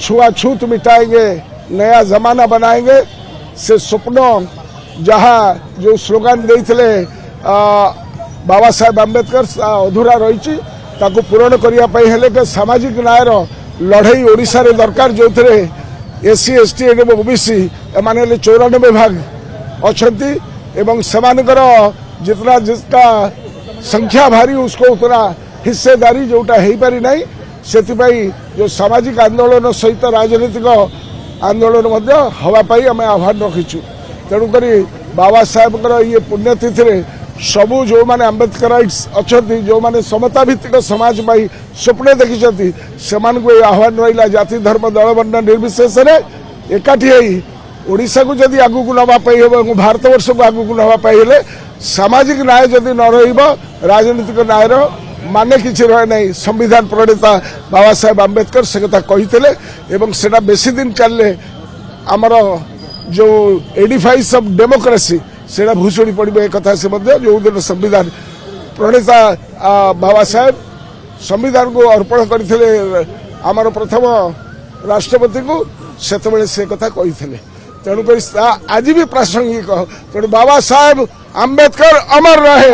छुआछूत मिटाएंगे, नया जमाना बनाएंगे से स्वप्न जहाँ जो स्लोगान देते बाबा साहेब आंबेडकर अधूरा रही पूरण करने सामाजिक न्यायर लड़ई ओडिशा रे दरकार जो एससी एसटी एवं ओबीसी एमाने 94 भाग अच्छी एवं सेमानकर जितना जिसका संख्या भारी उसको उतना हिस्सेदारी जोटा हो पारि ना से जो सामाजिक आंदोलन सहित राजनीतिक आंदोलन हवापाई आम आह्वान रखीचु। तेणुक बाबा साहेब ये पुण्यतिथि सबू जो माने आंबेडकराइट्स अच्छा जो माने समता भित्तिक समाज पाई स्वप्न देखी से आह्वान रहा जाति धर्म दल वर्ण निर्विशेष एकाठी ओडिशा को जदि आगू नापाई हम भारत वर्ष को आगू नापाई सामाजिक न्याय जदि न राजनीतिक न्यायर माने किसी रहे नहीं। संविधान प्रणेता बाबा साहेब आंबेडकर से कथा कही सेटा बेसी दिन चलले आमर जो एडिफाइस ऑफ डेमोक्रेसी सेटा भूषुड़ी पड़े एक कथा से जो दिन संविधान प्रणेता बाबा साहेब संविधान को अर्पण करते आमर प्रथम राष्ट्रपति को सेतबेले से कथा कही तेणुक आज भी प्रासंगिक तेणु बाबा साहेब आंबेडकर अमर रहे।